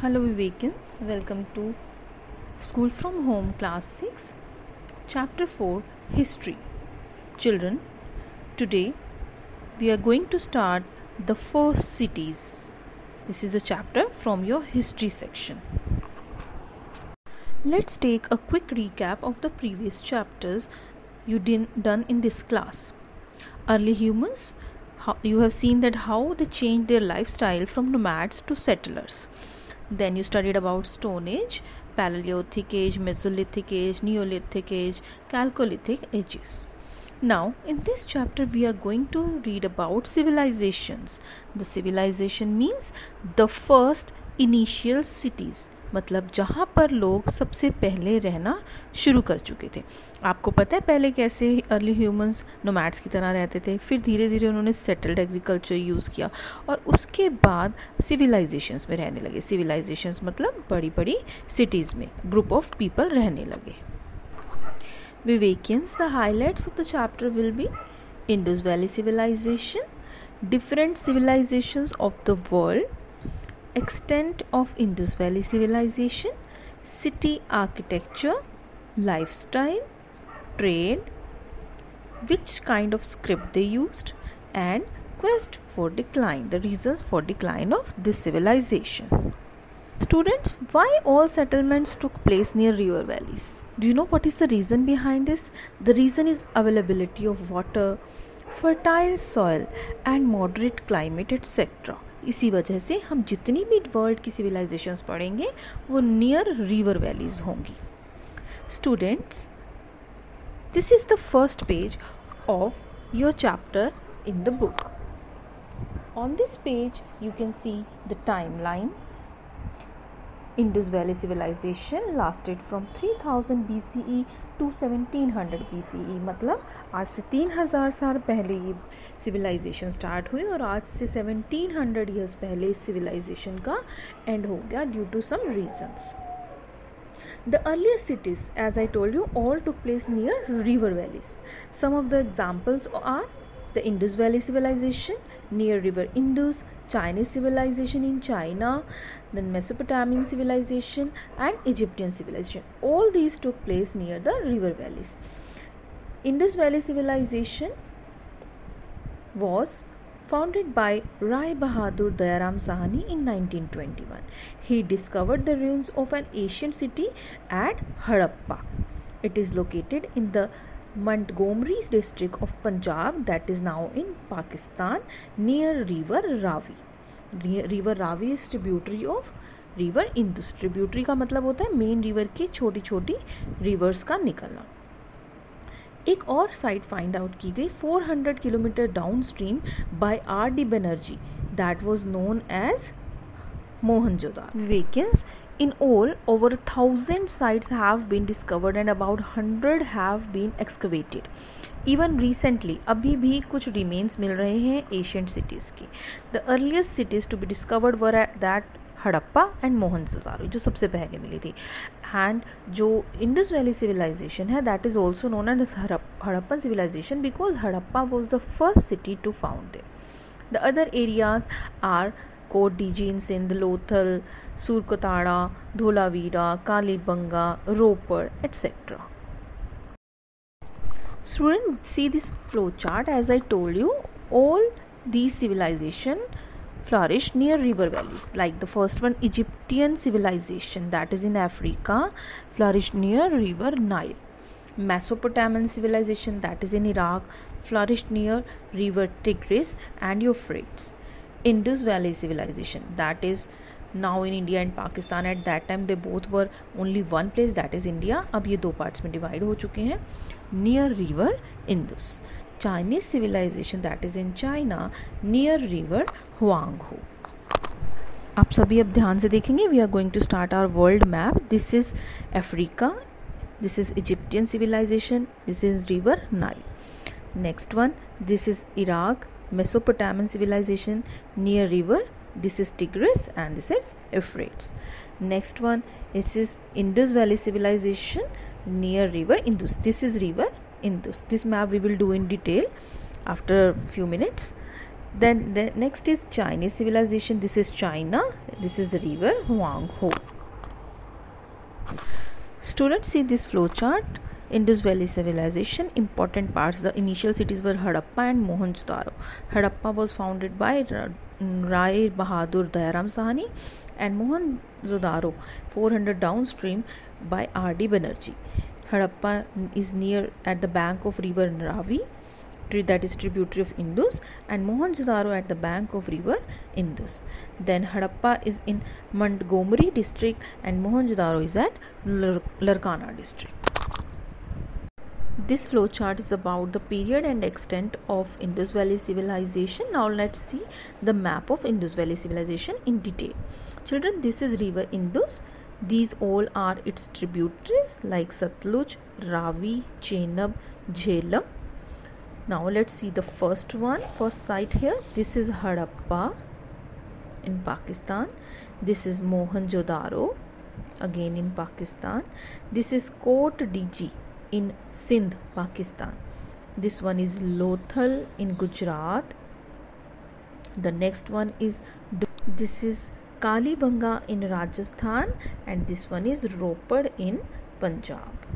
Hello Vivekins, welcome to School from Home Class 6, Chapter 4 History. Children, today we are going to start the first cities. This is a chapter from your history section. Let's take a quick recap of the previous chapters you done in this class. Early humans, you have seen that how they changed their lifestyle from nomads to settlers. Then you studied about Stone Age, Paleolithic Age, Mesolithic Age, Neolithic Age, Chalcolithic ages. Now in this chapter we are going to read about civilizations. The civilization means the first initial cities, मतलब जहाँ पर लोग सबसे पहले रहना शुरू कर चुके थे. आपको पता है पहले कैसे अर्ली ह्यूमंस नोमैड्स की तरह रहते थे, फिर धीरे धीरे उन्होंने सेटल्ड एग्रीकल्चर यूज़ किया और उसके बाद सिविलाइजेशंस में रहने लगे. सिविलाइजेशंस मतलब बड़ी बड़ी सिटीज़ में ग्रुप ऑफ पीपल रहने लगे. Vivekians, the highlights of the chapter will be Indus Valley Civilization, different civilizations of the world, extent of Indus Valley Civilization, city architecture, lifestyle, trade, which kind of script they used, and quest for decline, the reasons for decline of this civilization. Students, why all settlements took place near river valleys? Do you know what is the reason behind this? The reason is availability of water, fertile soil and moderate climate etc. इसी वजह से हम जितनी भी world की civilisations पढ़ेंगे वो near river valleys होंगी. Students, this is the first page of your chapter in the book. On this page you can see the timeline. Indus Valley Civilization lasted from 3000 BCE to 1700 BCE. मतलब आज से 3000 साल पहले ये civilisation start हुई और आज से 1700 ईयर्स पहले इस सिविलाइजेशन का एंड हो गया due to some reasons. The earliest cities, as I told you, all took place near river valleys. Some of the examples are the Indus Valley Civilization near river Indus, Chinese civilization in China, then Mesopotamian civilization and Egyptian civilization. All these took place near the river valleys. Indus Valley Civilization was founded by Rai Bahadur Dayaram Sahani in 1921. He discovered the ruins of an ancient city at Harappa. It is located in the Montgomery district of Punjab, that is now in Pakistan, near river Ravi. River Ravi is tributary of river Indus. Tributary का मतलब होता है main river की छोटी छोटी reverse का निकलना. एक और साइट फाइंड आउट की गई 400 kilometre downstream by R.D. Banerjee, that was known as Mohenjo-daro. Vivekins, in all, over 1,000 sites have been discovered and about 100 have been excavated. Even recently, अभी भी कुछ remains मिल रहे हैं ancient cities के. The earliest cities to be discovered were at that Harappa and Mohenjodaro, जो सबसे पहले मिली थी. एंड जो इंडस वैली सिविलाइजेशन है that is also known as Harappan civilisation because Harappa was the first city to found it. The other areas are Kot Diji in Sindh, Lothal, Surkotada, Dholavira, Kalibangan, Ropar etc. Students, see this flow chart. As I told you, all these civilization flourished near river valleys. Like the first one, Egyptian civilization, that is in Africa, flourished near river Nile. Mesopotamian civilization, that is in Iraq, flourished near river Tigris and Euphrates. Indus Valley civilization, that is now in India and Pakistan. At that time they both were only one place, that is India. अब ये दो parts में divide हो चुके हैं. near river Indus. Chinese civilization, that is in China, near river Huanghu. आप सभी अब ध्यान से देखेंगे. We are going to start our world map. This is Africa, this is Egyptian civilization, this is river Nile. Next one, this is Iraq, Mesopotamian civilization near river, this is Tigris and this is Euphrates. Next one, this is Indus Valley civilization near river Indus. This is river Indus. This map we will do in detail after a few minutes. Then the next is Chinese civilization. This is China. This is the river Huanghe. Students, see this flow chart. Indus Valley civilization, important parts. The initial cities were Harappa and Mohenjo-daro. Harappa was founded by Rai Bahadur Dayaram Sahani, and Mohenjo-daro 400 downstream by R.D. Banerjee. Harappa is near at the bank of river Ravi, that is tributary of Indus, and Mohenjo-daro at the bank of river Indus. Then Harappa is in Montgomery district and Mohenjo-daro is at Larkana district. This flow chart is about the period and extent of Indus Valley civilization. Now let's see the map of Indus Valley civilization in detail. Children, this is river Indus. These all are its tributaries like Satluj, Ravi, Chenab, Jhelum. Now let's see the first site here. This is Harappa in Pakistan. This is Mohenjo-daro again in Pakistan. This is Kot Diji in Sindh, Pakistan. This one is Lothal in Gujarat. The next one is this is Kalibanga in Rajasthan, and this one is Ropar in Punjab.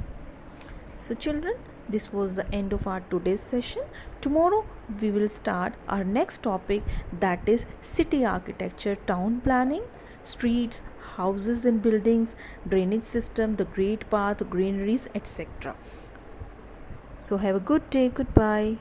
So children, this was the end of our today's session. Tomorrow we will start our next topic, that is city architecture, town planning, streets, houses and buildings, drainage system, the great path, greeneries, etc. So have a good day. Goodbye.